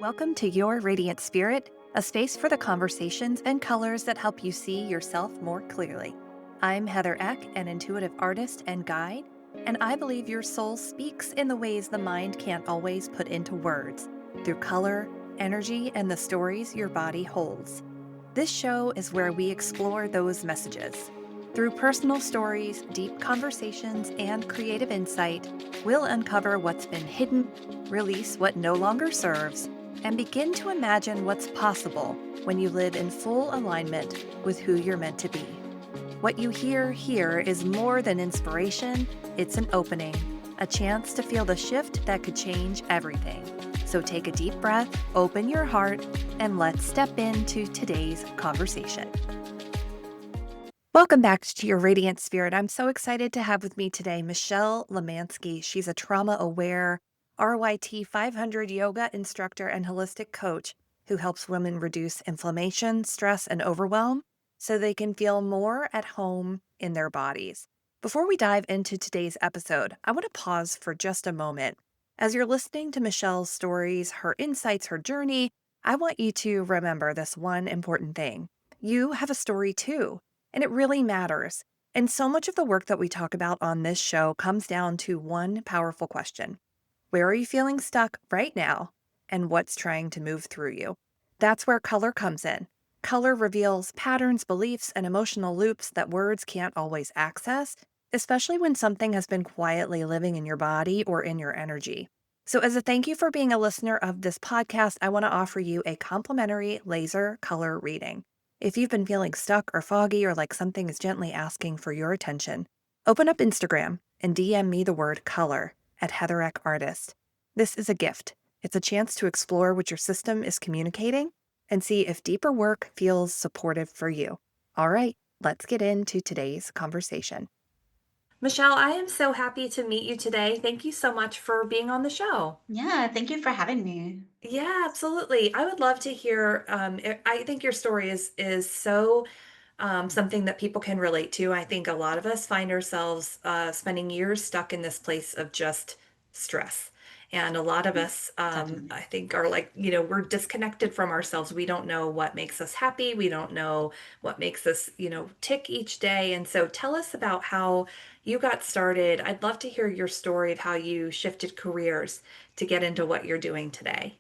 Welcome to Your Radiant Spirit, a space for the conversations and colors that help you see yourself more clearly. I'm Heather Eck, an intuitive artist and guide, and I believe your soul speaks in the ways the mind can't always put into words, through color, energy, and the stories your body holds. This show is where we explore those messages. Through personal stories, deep conversations, and creative insight, we'll uncover what's been hidden, release what no longer serves, and begin to imagine what's possible when you live in full alignment with who you're meant to be. What you hear here is more than inspiration, it's an opening, a chance to feel the shift that could change everything. So take a deep breath, open your heart, and let's step into today's conversation. Welcome back to Your Radiant Spirit. I'm so excited to have with me today Michelle Lamanski. She's a trauma-aware RYT 500 yoga instructor and holistic coach who helps women reduce inflammation, stress, and overwhelm so they can feel more at home in their bodies. Before we dive into today's episode, I want to pause for just a moment. As you're listening to Michelle's stories, her insights, her journey, I want you to remember this one important thing. You have a story too. And it really matters. And so much of the work that we talk about on this show comes down to one powerful question. Where are you feeling stuck right now? And what's trying to move through you? That's where color comes in. Color reveals patterns, beliefs, and emotional loops that words can't always access, especially when something has been quietly living in your body or in your energy. So as a thank you for being a listener of this podcast, I want to offer you a complimentary laser color reading. If you've been feeling stuck or foggy or like something is gently asking for your attention, open up Instagram and DM me the word color at Heather Eck Artist. This is a gift. It's a chance to explore what your system is communicating and see if deeper work feels supportive for you. All right, let's get into today's conversation. Michelle, I am so happy to meet you today. Thank you so much for being on the show. Yeah, thank you for having me. Yeah, absolutely. I would love to hear. I think your story is so something that people can relate to. I think a lot of us find ourselves spending years stuck in this place of just stress. And a lot of Mm, us, definitely. I think, are like, we're disconnected from ourselves. We don't know what makes us happy. We don't know what makes us, tick each day. And so tell us about how you got started. I'd love to hear your story of how you shifted careers to get into what you're doing today.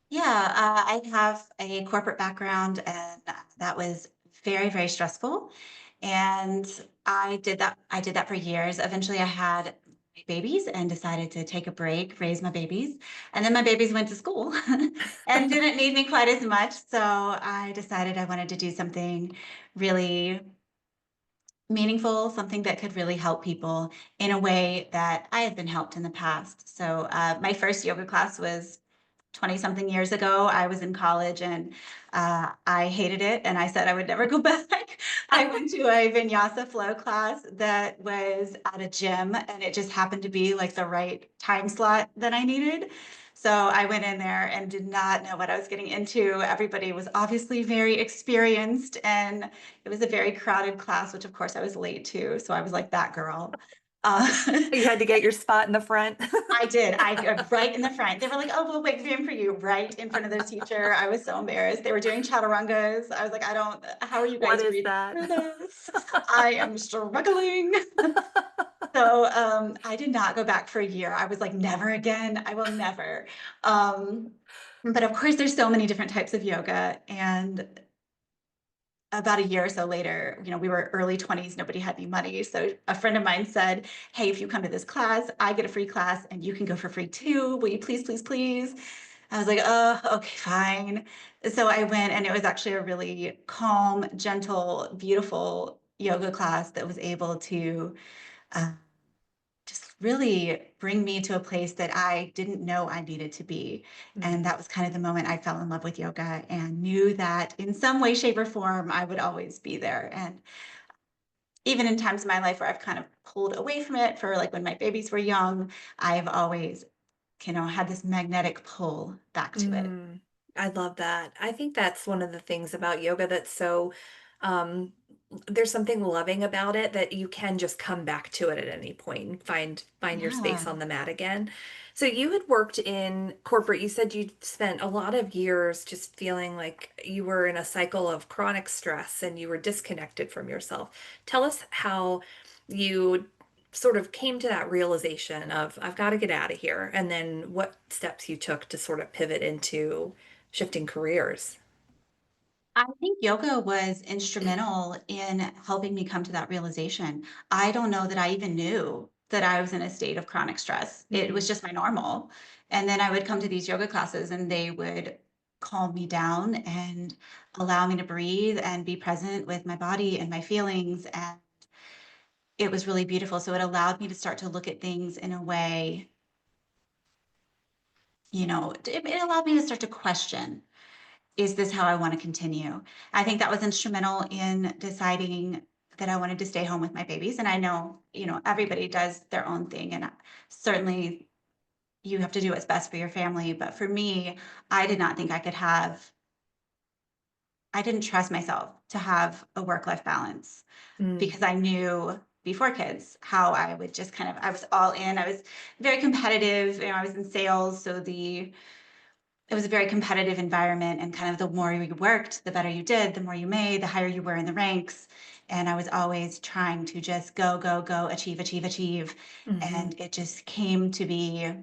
Yeah, I have a corporate background, and that was very, very stressful. And I did that for years. Eventually, I had my babies and decided to take a break, raise my babies. And then my babies went to school and didn't need me quite as much. So I decided I wanted to do something really meaningful, something that could really help people in a way that I had been helped in the past. So my first yoga class was 20 something years ago. I was in college and I hated it. And I said I would never go back. I went to a vinyasa flow class that was at a gym, and it just happened to be like the right time slot that I needed. So I went in there and did not know what I was getting into. Everybody was obviously very experienced, and it was a very crowded class, which of course I was late to. So I was like that girl. Uh, You had to get your spot in the front. I did. I right in the front. They were like, "Oh, we'll make room for you," right in front of their teacher. I was so embarrassed. They were doing chaturangas. I was like, "I don't. How are you What guys is breathing that? through this? I am struggling." So I did not go back for a year. I was like, "Never again. I will never." Um, but of course, there's so many different types of yoga, and about a year or so later, we were early 20s, nobody had any money. So a friend of mine said, "Hey, if you come to this class, I get a free class and you can go for free too. Will you please, please, please?" I was like, "Oh, okay, fine." So I went, and it was actually a really calm, gentle, beautiful yoga class that was able to uh, just really bring me to a place that I didn't know I needed to be. And Mm, that was kind of the moment I fell in love with yoga and knew that in some way, shape, or form, I would always be there. And even in times in my life where I've kind of pulled away from it, for like when my babies were young, I've always, had this magnetic pull back to it. mm. I love that. I think that's one of the things about yoga that's so Um, there's something loving about it that you can just come back to it at any point and find your space Yeah. on the mat again. So you had worked in corporate. You said you spent a lot of years just feeling like you were in a cycle of chronic stress and you were disconnected from yourself. Tell us how you sort of came to that realization of I've got to get out of here, and then what steps you took to sort of pivot into shifting careers. I think yoga was instrumental in helping me come to that realization. I don't know that I even knew that I was in a state of chronic stress. It was Hmm. just my normal. And then I would come to these yoga classes and they would calm me down and allow me to breathe and be present with my body and my feelings. And it was really beautiful. So it allowed me to start to look at things in a way, it allowed me to start to question, is this how I want to continue? I think that was instrumental in deciding that I wanted to stay home with my babies. And I know, everybody does their own thing. And certainly you have to do what's best for your family. But for me, I did not think I didn't trust myself to have a work life balance Mm. because I knew before kids how I would just I was all in. I was very competitive. I was in sales. So it was a very competitive environment, and kind of the more you worked, the better you did, the more you made, the higher you were in the ranks. And I was always trying to just go, go, go, achieve, achieve, achieve. Hmm. And it just came to be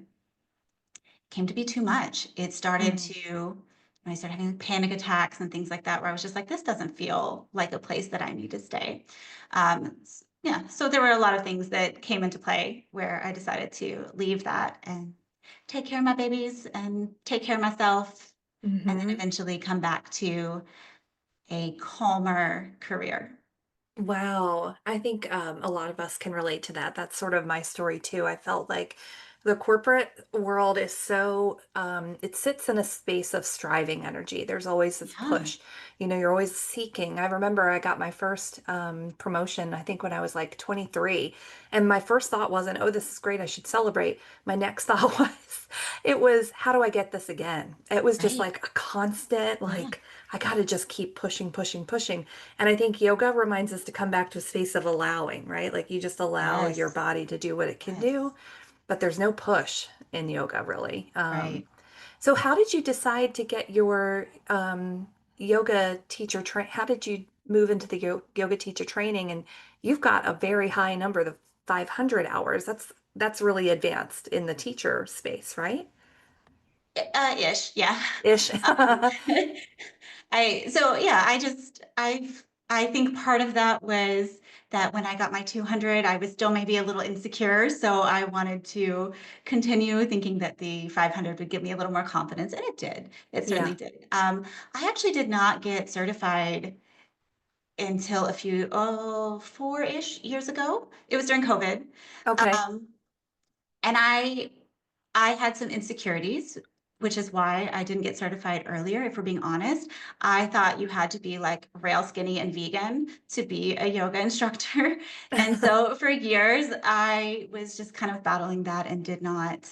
too much. It started Mm. to I started having panic attacks and things like that, where I was just like, this doesn't feel like a place that I need to stay. Yeah, so there were a lot of things that came into play where I decided to leave that and take care of my babies and take care of myself, and then Hmm. eventually come back to a calmer career. Wow. I think a lot of us can relate to that. That's sort of my story too. I felt like the corporate world is so, it sits in a space of striving energy. There's always this Yeah, push. You're always seeking. I remember I got my first promotion, I think when I was like 23. And my first thought wasn't, oh, this is great. I should celebrate. My next thought was, how do I get this again? It was just right. like a constant, Yeah. like, I got to just keep pushing, pushing, pushing. And I think yoga reminds us to come back to a space of allowing, right? Like you just allow your Yes. body to do what it can do, Yes. but there's no push in yoga really. Right. So how did you decide to get your yoga teacher train? How did you move into the yoga teacher training? And you've got a very high number, the 500 hours. That's really advanced in the teacher space, right? Ish, yeah. Ish. Um, yeah, I think part of that was that when I got my 200, I was still maybe a little insecure, so I wanted to continue thinking that the 500 would give me a little more confidence, and it did. It certainly Yeah. did. I actually did not get certified until 4-ish years ago. It was during COVID. Okay. Um, and I had some insecurities, which is why I didn't get certified earlier, if we're being honest. I thought you had to be like rail skinny and vegan to be a yoga instructor. And so for years, I was just kind of battling that and did not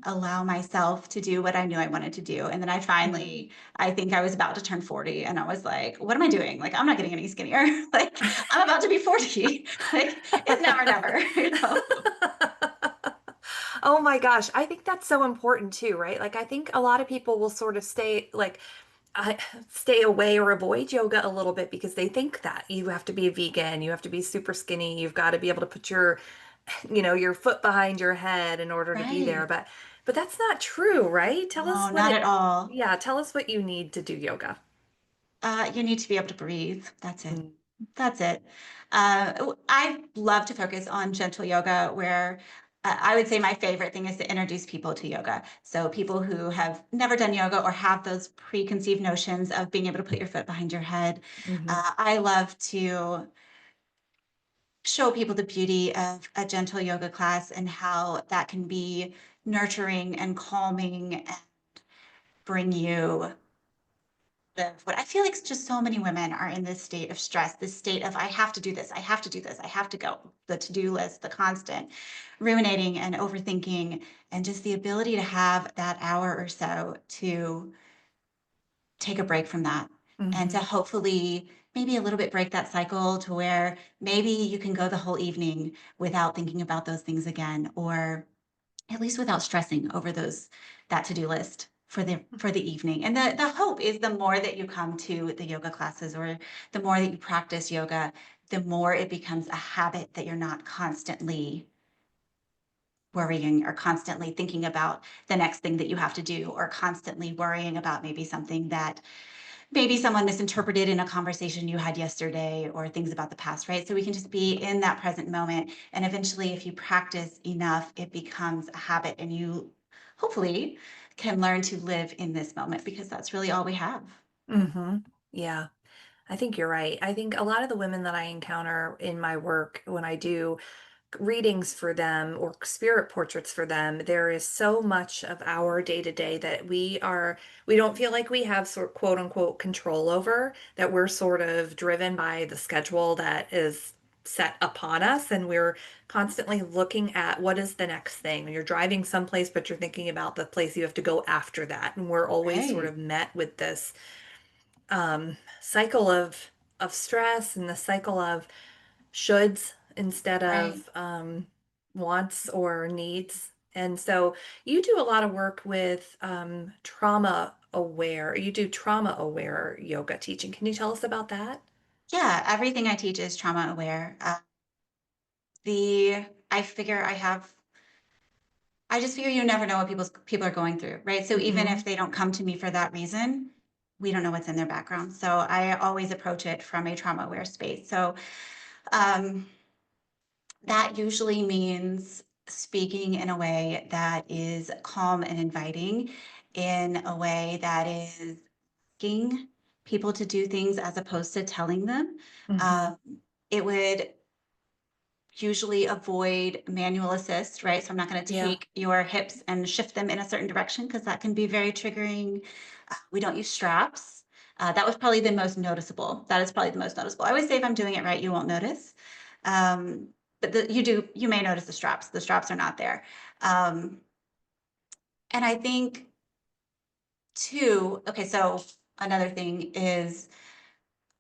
allow myself to do what I knew I wanted to do. And then Mm. I think I was about to turn 40 and I was like, what am I doing? Like, I'm not getting any skinnier. Like, I'm about to be 40. Like, it's never, never, Oh my gosh, I think that's so important too, right? Like I think a lot of people will sort of I stay away or avoid yoga a little bit because they think that you have to be a vegan, you have to be super skinny, you've got to be able to put your foot behind your head in order to be there. Right. But that's not true, right? No, not at all. Yeah, tell us what you need to do yoga. You need to be able to breathe. That's it. Mm. That's it. I love to focus on gentle yoga, where I would say my favorite thing is to introduce people to yoga. So people who have never done yoga or have those preconceived notions of being able to put your foot behind your head. Hmm. I love to show people the beauty of a gentle yoga class and how that can be nurturing and calming and bring you of what I feel like just so many women are in this state of stress, this state of I have to do this, I have to do this, I have to go. The to-do list, the constant ruminating and overthinking, and just the ability to have that hour or so to take a break from that and to Mhm. hopefully maybe a little bit break that cycle to where maybe you can go the whole evening without thinking about those things again, or at least without stressing over those that to-do list for the evening. And the hope is the more that you come to the yoga classes or the more that you practice yoga, the more it becomes a habit that you're not constantly worrying or constantly thinking about the next thing that you have to do or constantly worrying about maybe something that maybe someone misinterpreted in a conversation you had yesterday or things about the past, right? So we can just be in that present moment. And eventually, if you practice enough, it becomes a habit and you hopefully can learn to live in this moment because that's really all we have. Mhm. Yeah. I think you're right. I think a lot of the women that I encounter in my work when I do readings for them or spirit portraits for them, there is so much of our day to day that we don't feel like we have sort quote unquote control over, that we're sort of driven by the schedule that is set upon us. And we're constantly looking at what is the next thing. You're driving someplace, but you're thinking about the place you have to go after that. And we're always sort Right, of met with this cycle of stress and the cycle of shoulds instead right. of wants or needs. And so you do a lot of work with trauma aware. You do trauma aware yoga teaching. Can you tell us about that? Yeah, everything I teach is trauma aware. The I figure I just figure you never know what people are going through, right? So even if Hmm. they don't come to me for that reason, we don't know what's in their background. So I always approach it from a trauma aware space. So um, that usually means speaking in a way that is calm and inviting, in a way that is asking people to do things as opposed to telling them. Hmm. Um, it would usually avoid manual assist, right? So I'm not going to Yeah. take your hips and shift them in a certain direction because that can be very triggering. We don't use straps. That was probably the most noticeable. That is probably the most noticeable. I always say if I'm doing it right, you won't notice. Um, but you may notice the straps. The straps are not there. Um, and I think too, okay, so another thing is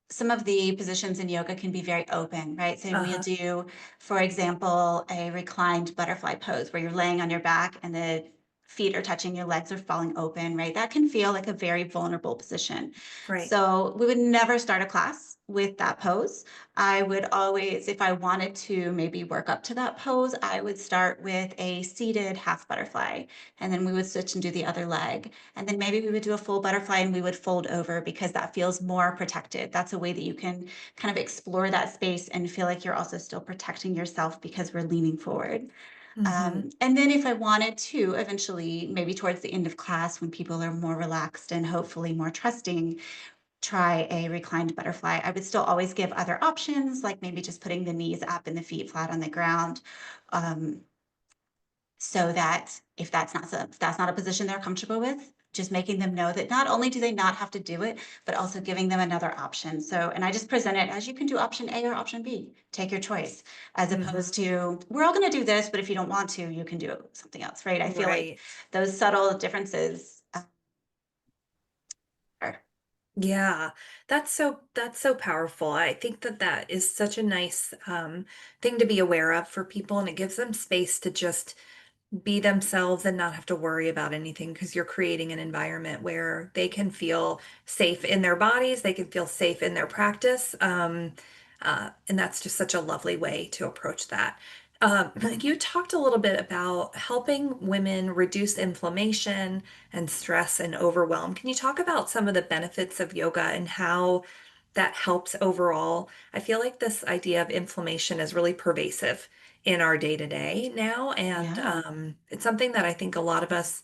some of the positions in yoga can be very open, right? So we'll Uh-huh. do, for example, a reclined butterfly pose where you're laying on your back and the feet are touching, your legs are falling open, right? That can feel like a very vulnerable position. Right. So we would never start a class with that pose. I would always, if I wanted to maybe work up to that pose, I would start with a seated half butterfly, and then we would switch and do the other leg. And then maybe we would do a full butterfly and we would fold over because that feels more protected. That's a way that you can kind of explore that space and feel like you're also still protecting yourself because we're leaning forward. Hmm. And then if I wanted to, eventually, maybe towards the end of class, when people are more relaxed and hopefully more trusting, try a reclined butterfly. I would still always give other options, like maybe just putting the knees up and the feet flat on the ground. Um, so that if that's not a position they're comfortable with, just making them know that not only do they not have to do it, but also giving them another option. So, and I just present it as you can do option A or option B. Take your choice, as opposed Hmm. to we're all going to do this, but if you don't want to, you can do something else, right? I feel like Right. those subtle differences are Yeah, that's so powerful. I think that that is such a nice thing to be aware of for people, and it gives them space to just be themselves and not have to worry about anything because you're creating an environment where they can feel safe in their bodies, they can feel safe in their practice. And that's just such a lovely way to approach that. You talked a little bit about helping women reduce inflammation and stress and overwhelm. Can you talk about some of the benefits of yoga and how that helps overall? I feel like this idea of inflammation is really pervasive in our day to day now. And yeah. it's something that I think a lot of us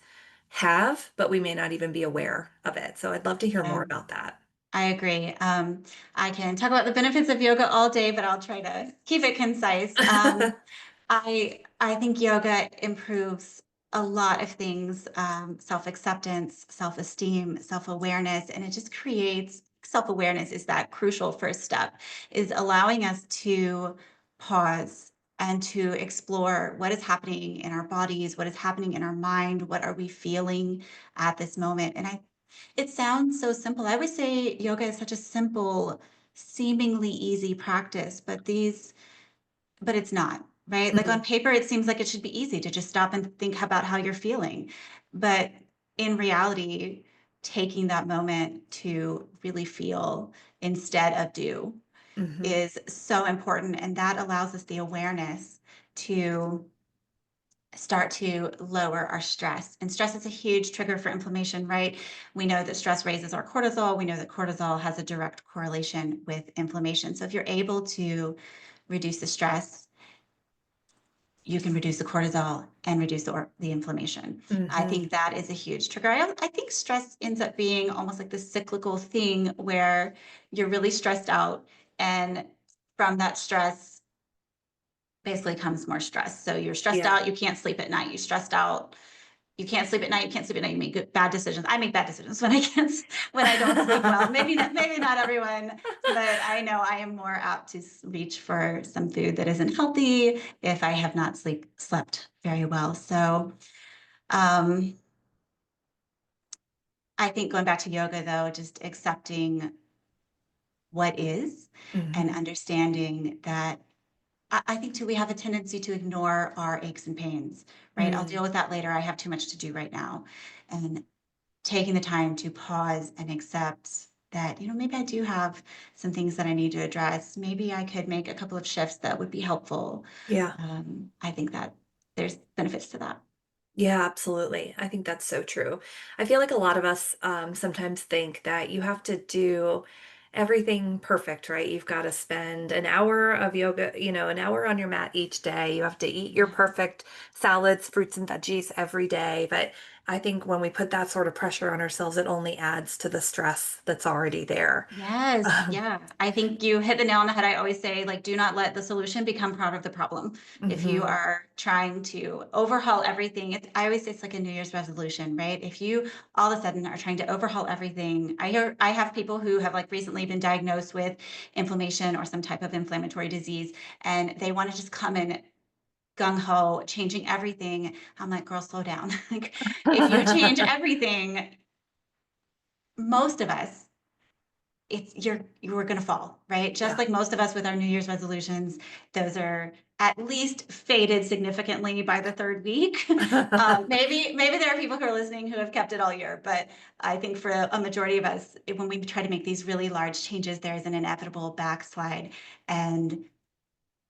have, but we may not even be aware of it. So I'd love to hear more Yeah. about that. I agree. I can talk about the benefits of yoga all day, but I'll try to keep it concise. I think yoga improves a lot of things, self-acceptance, self-esteem, self-awareness, and it just creates self-awareness is that crucial first step, is allowing us to pause and to explore what is happening in our bodies, what is happening in our mind, what are we feeling at this moment. And I It sounds so simple. I would say yoga is such a simple, seemingly easy practice, but it's not, right? Like on Mhm. paper, it seems like it should be easy to just stop and think about how you're feeling. But in reality, taking that moment to really feel instead of do Mhm. is so important. And that allows us the awareness to start to lower our stress. And stress is a huge trigger for inflammation, right? We know that stress raises our cortisol. We know that cortisol has a direct correlation with inflammation. So if you're able to reduce the stress, you can reduce the cortisol and reduce the inflammation. I think Mhm. that is a huge trigger. I think stress ends up being almost like this cyclical thing where you're really stressed out. And from that stress, basically comes more stress. So you're stressed Yeah. out, you can't sleep at night. You stressed out, you can't sleep at night. You can't sleep at night. You make bad decisions. I make bad decisions when I can't, when I don't sleep well. Maybe not everyone, but I know I am more apt to reach for some food that isn't healthy if I have not slept very well. So um, I think going back to yoga though, just accepting what is and Mhm. understanding that I think too, we have a tendency to ignore our aches and pains, right? I'll Mm. deal with that later. I have too much to do right now. And taking the time to pause and accept that, maybe I do have some things that I need to address. Maybe I could make a couple of shifts that would be helpful. Yeah. I think that there's benefits to that. Yeah, absolutely. I think that's so true. I feel like a lot of us sometimes think that you have to do everything perfect, right? You've got to spend an hour of yoga, an hour on your mat each day. You have to eat your Yeah. perfect salads, fruits, and veggies every day. But I think when we put that sort of pressure on ourselves, it only adds to the stress that's already there. Yes, Um, yeah. I think you hit the nail on the head. I always say, like, do not let the solution become part of the problem. If you mhm. are trying to overhaul everything, I always say it's like a New Year's resolution, right? If you all of a sudden are trying to overhaul everything, I have people who have like recently been diagnosed with inflammation or some type of inflammatory disease, and they want to just come in gung ho, changing everything. I'm like, girl, slow down. Like, if you change everything, most of us you're going to fall, right? Just Yeah. like most of us with our New Year's resolutions, those are at least faded significantly by the third week. Maybe there are people who are listening who have kept it all year, but I think for a majority of us, when we try to make these really large changes, there is an inevitable backslide, and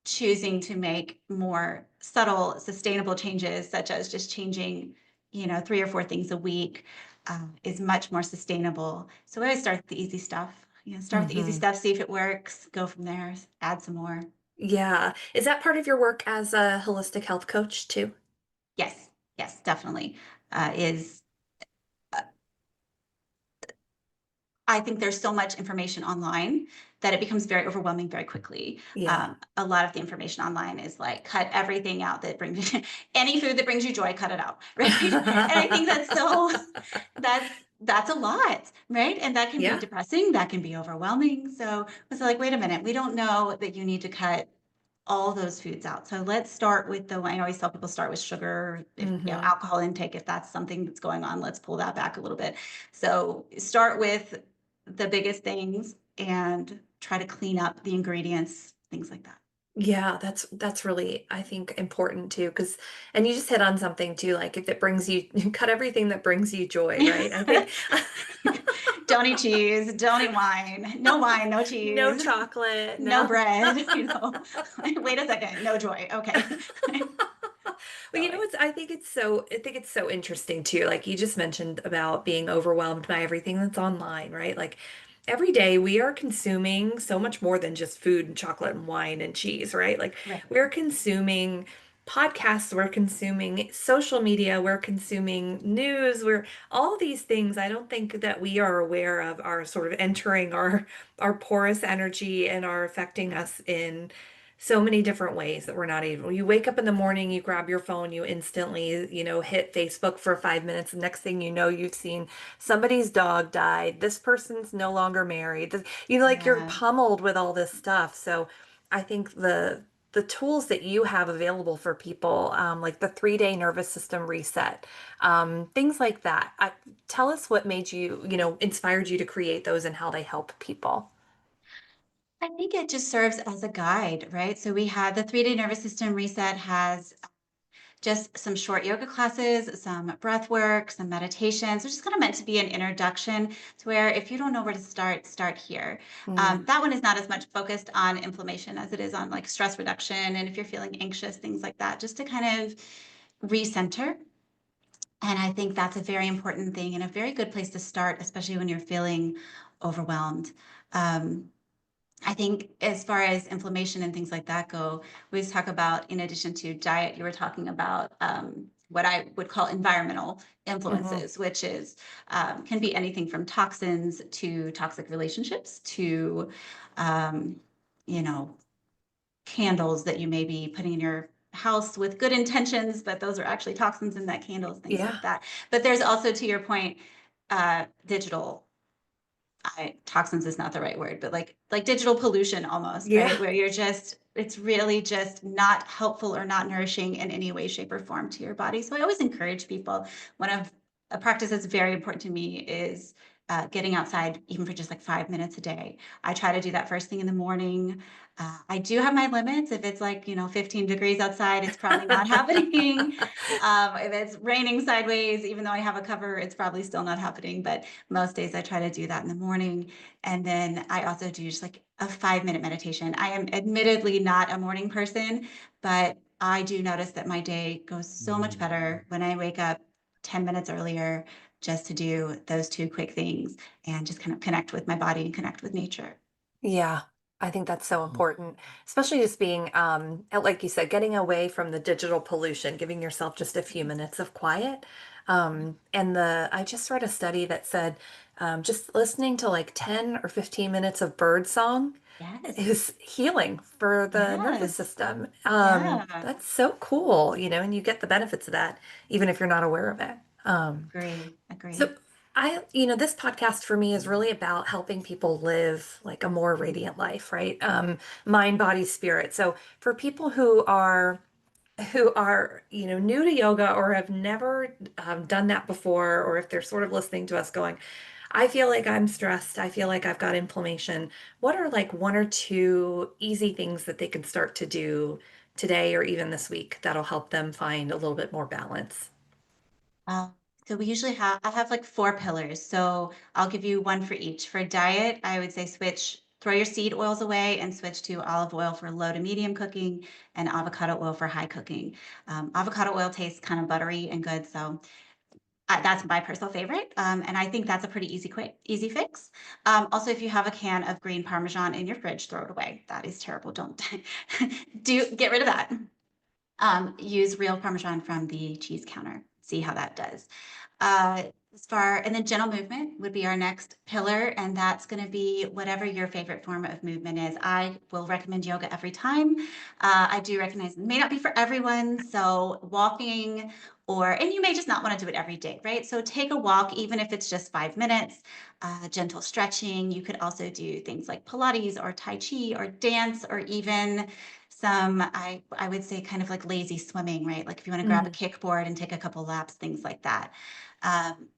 choosing to make more subtle, sustainable changes, such as just changing, 3 or 4 things a week, is much more sustainable. So I always start with the easy stuff. Start with the easy Mhm. stuff, see if it works, go from there, add some more. Yeah. Is that part of your work as a holistic health coach too? Yes, yes, definitely. Is I think there's so much information online that it becomes very overwhelming very quickly. Yeah. A lot of the information online is like, cut everything out that brings any food that brings you joy, cut it out, right? And I think that's a lot, right? And that can be Yeah. depressing, that can be overwhelming. So it's like, wait a minute, we don't know that you need to cut all those foods out. So let's start with I always tell people start with sugar, if Mhm. alcohol intake, if that's something that's going on, let's pull that back a little bit. So start with the biggest things and try to clean up the ingredients, things like that. Yeah, that's really, I think, important too, because and you just hit on something too, like if it brings you cut everything that brings you joy, right? I think Don't eat cheese, don't eat wine, no no cheese, chocolate, no no. bread, Wait a second, no joy. Okay. Well, So I think it's so interesting too. Like you just mentioned about being overwhelmed by everything that's online, right? Like every day we are consuming so much more than just food and chocolate and wine and cheese, right? Like right. we're consuming podcasts, we're consuming social media, we're consuming news, we're all these things I don't think that we are aware of are sort of entering our porous energy and are affecting us in so many different ways that we're not even. You wake up in the morning, you grab your phone, you instantly, hit Facebook for 5 minutes. The next thing you know, you've seen somebody's dog died. This person's no longer married. Like you're Yeah. pummeled with all this stuff. So I think the tools that you have available for people, like the 3-day nervous system reset, things like that. Tell us what made you, inspired you to create those and how they help people. I think it just serves as a guide, right? So we had the 3-day nervous system reset has just some short yoga classes, some breath work, some meditations, which is kind of meant to be an introduction to where if you don't know where to start, start here. Mm, That one is not as much focused on inflammation as it is on like stress reduction. And if you're feeling anxious, things like that, just to kind of recenter. And I think that's a very important thing and a very good place to start, especially when you're feeling overwhelmed. Um, I think as far as inflammation and things like that go, we always talk about, in addition to diet, you were talking about what I would call environmental hmm. influences, which is can be anything from toxins to toxic relationships to, um, you know, candles that you may be putting in your house with good intentions, but those are actually toxins in that candles, things like Yeah. that. But there's also, to your point, digital toxins is not the right word, but like digital pollution almost, Yeah. right? Where you're just it's really just not helpful or not nourishing in any way, shape, or form to your body. So I always encourage people. One of a practice that's very important to me is getting outside, even for just like 5 minutes a day. I try to do that first thing in the morning. I do have my limits. If it's like 15 degrees outside, it's probably not happening. If it's raining sideways, even though I have a cover, it's probably still not happening. But most days I try to do that in the morning. And then I also do just like a 5 minute meditation. I am admittedly not a morning person, but I do notice that my day goes so much better when I wake up 10 minutes earlier just to do those two quick things and just kind of connect with my body and connect with nature. Yeah, I think that's so important, especially just being, like you said, getting away from the digital pollution, giving yourself just a few minutes of quiet. And I just read a study that said just listening to like 10 or 15 minutes of bird song Yes. is healing for the nervous Yes. system. Yeah. That's so cool, and you get the benefits of that, even if you're not aware of it. Agree. So Agree. this podcast for me is really about helping people live like a more radiant life, right? Mind, body, spirit. So for people who are, new to yoga or have never done that before, or if they're sort of listening to us going, I feel like I'm stressed. I feel like I've got inflammation. What are like one or two easy things that they can start to do today or even this week that'll help them find a little bit more balance? Um, so we usually have I have like 4 pillars. So I'll give you one for each. For diet, I would say throw your seed oils away and switch to olive oil for low to medium cooking and avocado oil for high cooking. Avocado oil tastes kind of buttery and good, so that's my personal favorite, and I think that's a pretty easy fix. Also, if you have a can of green Parmesan in your fridge, throw it away. That is terrible. Don't do get rid of that. Use real Parmesan from the cheese counter. See how that does. And then gentle movement would be our next pillar, and that's going to be whatever your favorite form of movement is. I will recommend yoga every time. I do recognize it may not be for everyone, so walking and you may just not want to do it every day, right? So take a walk, even if it's just 5 minutes, gentle stretching. You could also do things like Pilates or Tai Chi or dance or even I would say kind of like lazy swimming, right? Like if you want to grab a Mm, kickboard and take a couple laps, things like that. Um,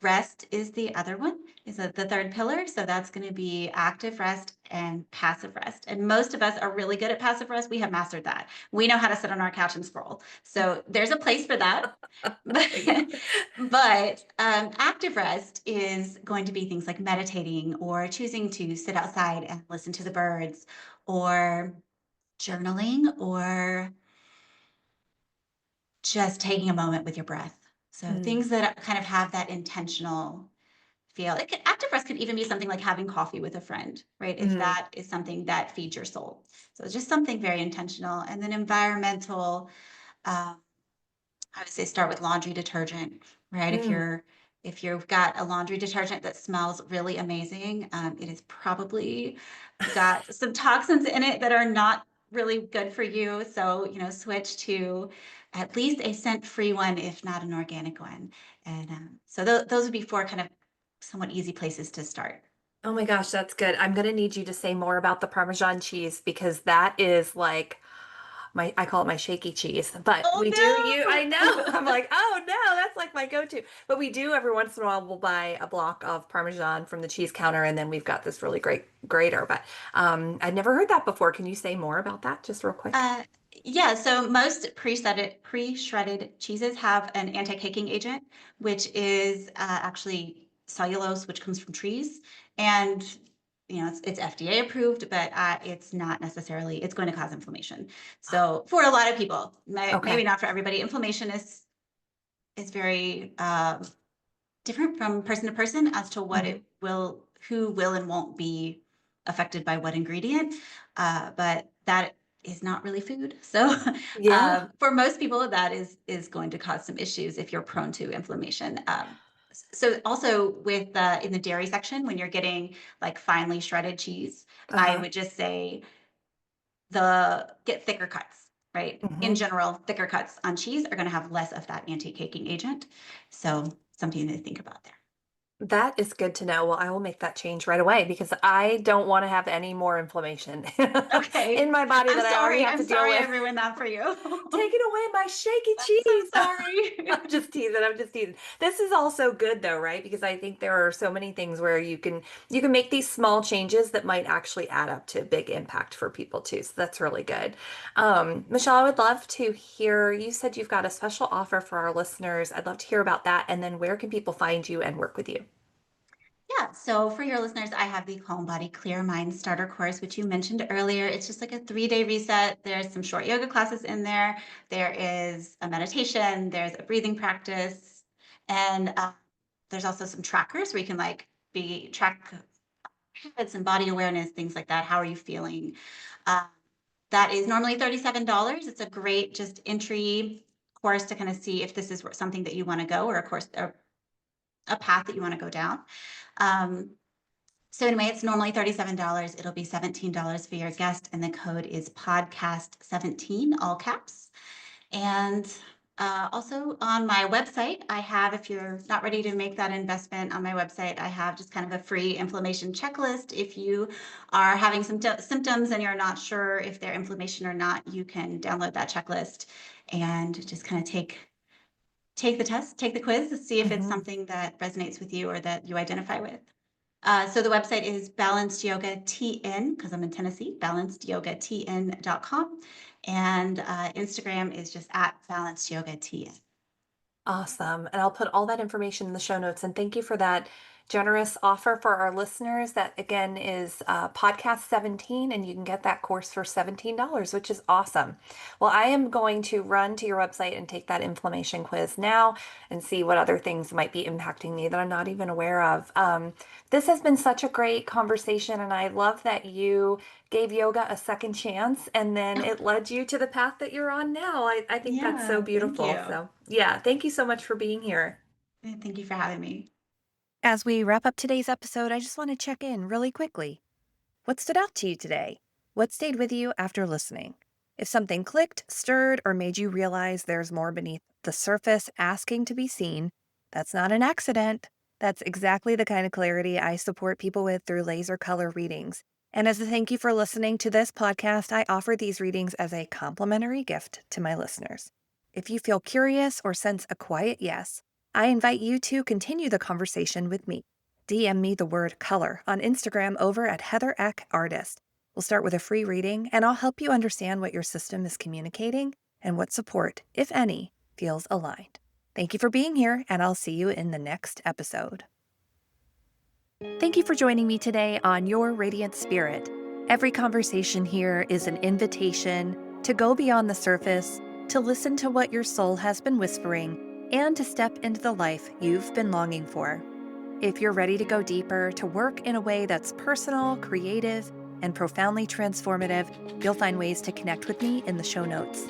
Rest is the other one, is the third pillar. So that's going to be active rest and passive rest. And most of us are really good at passive rest. We have mastered that. We know how to sit on our couch and scroll. So there's a place for that. yeah. But active rest is going to be things like meditating or choosing to sit outside and listen to the birds or journaling or just taking a moment with your breath. So Mm, things that kind of have that intentional feel. Active rest could even be something like having coffee with a friend, right? If mm, that is something that feeds your soul. So it's just something very intentional. And then environmental, um, I would say start with laundry detergent, right? mm. If you've got a laundry detergent that smells really amazing, it is probably got some toxins in it that are not really good for you. So, switch to at least a scent-free one, if not an organic one. And so those would be 4 kind of somewhat easy places to start. Oh my gosh, that's good. I'm gonna need you to say more about the Parmesan cheese because that is like I call it my shaky cheese, but we do you I know. Oh I'm like, oh no, that's like my go-to. But we do every once in a while we'll buy a block of Parmesan from the cheese counter and then we've got this really great grater. But I'd never heard that before. Can you say more about that just real quick? Uh, yeah, so most pre-shredded cheeses have an anti-caking agent, which is actually cellulose, which comes from trees, and it's FDA approved, but it's not necessarily it's going to cause inflammation. So for a lot of people, maybe Okay. not for everybody, inflammation is very different from person to person as to what Hmm. it will, who will and won't be affected by what ingredient. But that is not really food. So Yeah. for most people, that is going to cause some issues if you're prone to inflammation. So also with in the dairy section, when you're getting like finely shredded cheese, I Uh-huh. would just say the get thicker cuts, right? In Hmm. general, thicker cuts on cheese are going to have less of that anti-caking agent. So something to think about there. That is good to know. Well, I will make that change right away because I don't want to have any more inflammation Okay. in my body that I already have I'm to deal sorry I with. ruined that for you. Taking away my shaky I'm so cheese. sorry. I'm just teasing. I'm just teasing. This is also good though, right? Because I think there are so many things where you can make these small changes that might actually add up to a big impact for people too. So that's really good. Michelle, I would love to hear. You said you've got a special offer for our listeners. I'd love to hear about that. And then where can people find you and work with you? Yeah, so for your listeners, I have the Calm Body Clear Mind Starter course, which you mentioned earlier. It's just like a 3-day reset. There's some short yoga classes in there. There is a meditation. There's a breathing practice, and there's also some trackers where you can like be track habits and body awareness, things like that. How are you feeling? Uh, that is normally $37. It's a great just entry course to kind of see if this is something that you want to go, or a course or a path that you want to go down. Um, so anyway, it's normally $37. It'll be $17 for your guest, and the code is podcast17, all caps. And also on my website, I have, if you're not ready to make that investment on my website, I have just kind of a free inflammation checklist. If you are having some symptoms and you're not sure if they're inflammation or not, you can download that checklist and just kind of take the test, take the quiz to see if it's Hmm. something that resonates with you or that you identify with. So the website is Balanced Yoga TN, because I'm in Tennessee, balancedyogatn.com. And Instagram is just at Balanced Yoga TN. Awesome. And I'll put all that information in the show notes. And thank you for that generous offer for our listeners. That again is podcast 17, and you can get that course for $17, which is awesome. Well, I am going to run to your website and take that inflammation quiz now and see what other things might be impacting me that I'm not even aware of. This has been such a great conversation, and I love that you gave yoga a second chance and then it led you to the path that you're on now. I think that's so Yeah, thank beautiful. you. So, yeah, thank you so much for being here. Thank you for having me. As we wrap up today's episode, I just want to check in really quickly. What stood out to you today? What stayed with you after listening? If something clicked, stirred, or made you realize there's more beneath the surface asking to be seen, that's not an accident. That's exactly the kind of clarity I support people with through laser color readings. And as a thank you for listening to this podcast, I offer these readings as a complimentary gift to my listeners. If you feel curious or sense a quiet yes, I invite you to continue the conversation with me. DM me the word color on Instagram over at Heather Eck Artist. We'll start with a free reading, and I'll help you understand what your system is communicating and what support, if any, feels aligned. Thank you for being here, and I'll see you in the next episode. Thank you for joining me today on Your Radiant Spirit. Every conversation here is an invitation to go beyond the surface, to listen to what your soul has been whispering, and to step into the life you've been longing for. If you're ready to go deeper, to work in a way that's personal, creative, and profoundly transformative, you'll find ways to connect with me in the show notes.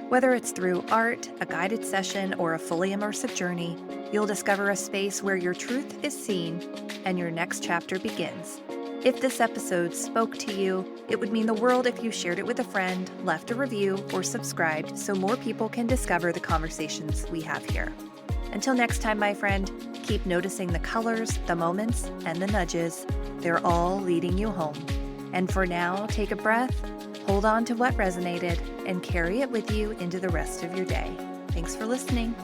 Whether it's through art, a guided session, or a fully immersive journey, you'll discover a space where your truth is seen and your next chapter begins. If this episode spoke to you, it would mean the world if you shared it with a friend, left a review, or subscribed so more people can discover the conversations we have here. Until next time, my friend, keep noticing the colors, the moments, and the nudges. They're all leading you home. And for now, take a breath, Hold on to what resonated and carry it with you into the rest of your day. Thanks for listening.